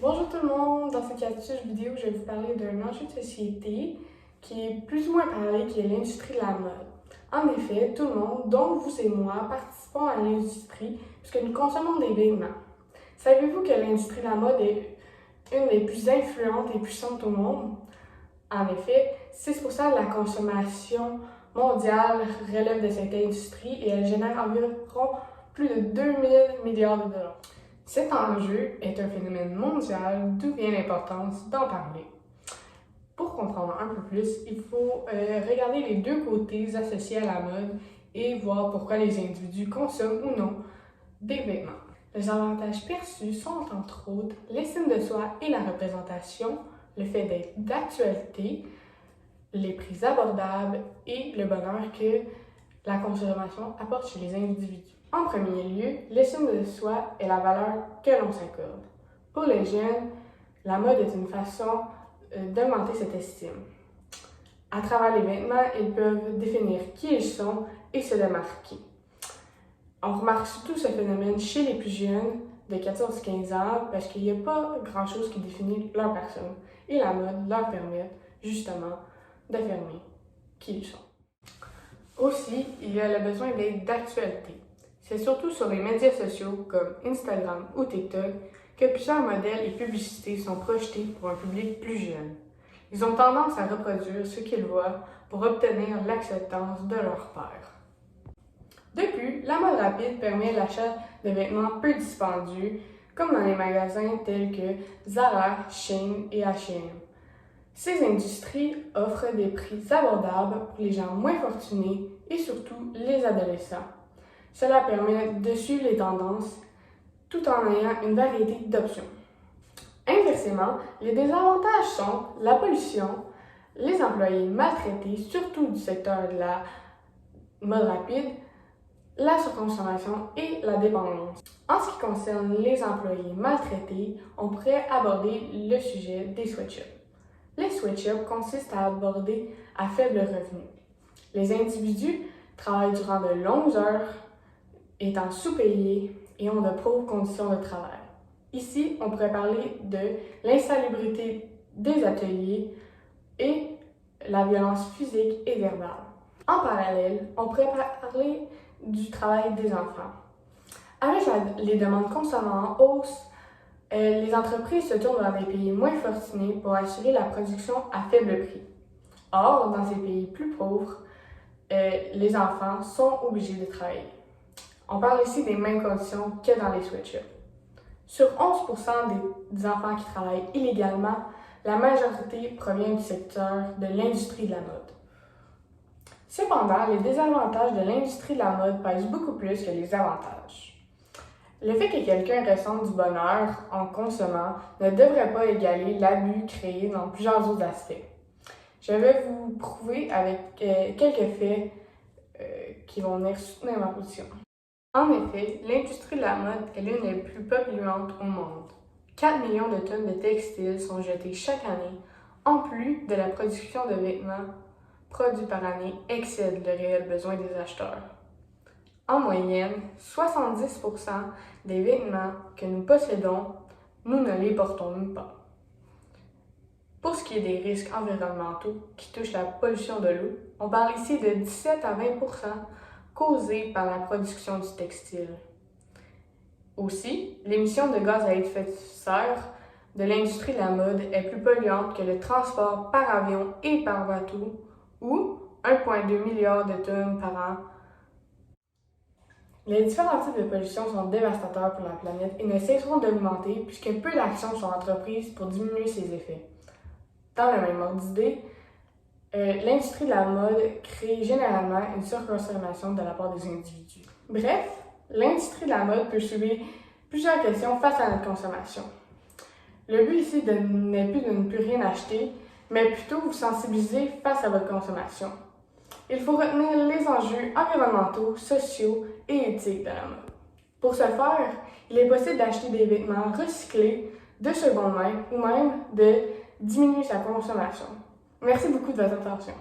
Bonjour tout le monde! Dans cette capsule vidéo, je vais vous parler d'un enjeu de société qui est plus ou moins parlé, qui est l'industrie de la mode. En effet, tout le monde, dont vous et moi, participons à l'industrie puisque nous consommons des vêtements. Savez-vous que l'industrie de la mode est une des plus influentes et puissantes au monde? En effet, 6% de la consommation mondiale relève de cette industrie et elle génère environ plus de 2000 milliards de dollars. Cet enjeu est un phénomène mondial, d'où vient l'importance d'en parler. Pour comprendre un peu plus, il faut regarder les deux côtés associés à la mode et voir pourquoi les individus consomment ou non des vêtements. Les avantages perçus sont entre autres l'estime de soi et la représentation, le fait d'être d'actualité, les prix abordables et le bonheur que la consommation apporte chez les individus. En premier lieu, l'estime de soi est la valeur que l'on s'accorde. Pour les jeunes, la mode est une façon d'augmenter cette estime. À travers les vêtements, ils peuvent définir qui ils sont et se démarquer. On remarque surtout ce phénomène chez les plus jeunes de 14-15 ans parce qu'il n'y a pas grand-chose qui définit leur personne et la mode leur permet justement d'affirmer qui ils sont. Aussi, il y a le besoin d'être d'actualité. C'est surtout sur les médias sociaux comme Instagram ou TikTok que plusieurs modèles et publicités sont projetés pour un public plus jeune. Ils ont tendance à reproduire ce qu'ils voient pour obtenir l'acceptance de leur pairs. De plus, la mode rapide permet l'achat de vêtements peu dispendieux, comme dans les magasins tels que Zara, Shein et H&M. Ces industries offrent des prix abordables pour les gens moins fortunés et surtout les adolescents. Cela permet de suivre les tendances tout en ayant une variété d'options. Inversement, les désavantages sont la pollution, les employés maltraités, surtout du secteur de la mode rapide, la surconsommation et la dépendance. En ce qui concerne les employés maltraités, on pourrait aborder le sujet des sweatshops. Les sweatshops consistent à aborder à faible revenu. Les individus travaillent durant de longues heures, étant sous-payés et ont de pauvres conditions de travail. Ici, on pourrait parler de l'insalubrité des ateliers et la violence physique et verbale. En parallèle, on pourrait parler du travail des enfants. Avec les demandes consommant en hausse, les entreprises se tournent vers des pays moins fortunés pour assurer la production à faible prix. Or, dans ces pays plus pauvres, les enfants sont obligés de travailler. On parle ici des mêmes conditions que dans les sweatshops. Sur 11% des enfants qui travaillent illégalement, la majorité provient du secteur de l'industrie de la mode. Cependant, les désavantages de l'industrie de la mode pèsent beaucoup plus que les avantages. Le fait que quelqu'un ressente du bonheur en consommant ne devrait pas égaler l'abus créé dans plusieurs autres aspects. Je vais vous prouver avec quelques faits qui vont venir soutenir ma position. En effet, l'industrie de la mode est l'une des plus polluantes au monde. 4 millions de tonnes de textiles sont jetées chaque année, en plus de la production de vêtements produits par année excède le réel besoin des acheteurs. En moyenne, 70% des vêtements que nous possédons, nous ne les portons pas. Pour ce qui est des risques environnementaux qui touchent la pollution de l'eau, on parle ici de 17 à 20% causés par la production du textile. Aussi, l'émission de gaz à effet de serre de l'industrie de la mode est plus polluante que le transport par avion et par bateau, ou 1,2 milliard de tonnes par an. Les différents types de pollution sont dévastateurs pour la planète et ne cesseront d'augmenter puisque peu d'actions sont entreprises pour diminuer ces effets. Dans le même ordre d'idée, l'industrie de la mode crée généralement une surconsommation de la part des individus. Bref, l'industrie de la mode peut soulever plusieurs questions face à notre consommation. Le but ici n'est plus de ne plus rien acheter, mais plutôt vous sensibiliser face à votre consommation. Il faut retenir les enjeux environnementaux, sociaux et éthiques de la mode. Pour ce faire, il est possible d'acheter des vêtements recyclés de seconde main ou même de diminuer sa consommation. Merci beaucoup de votre attention.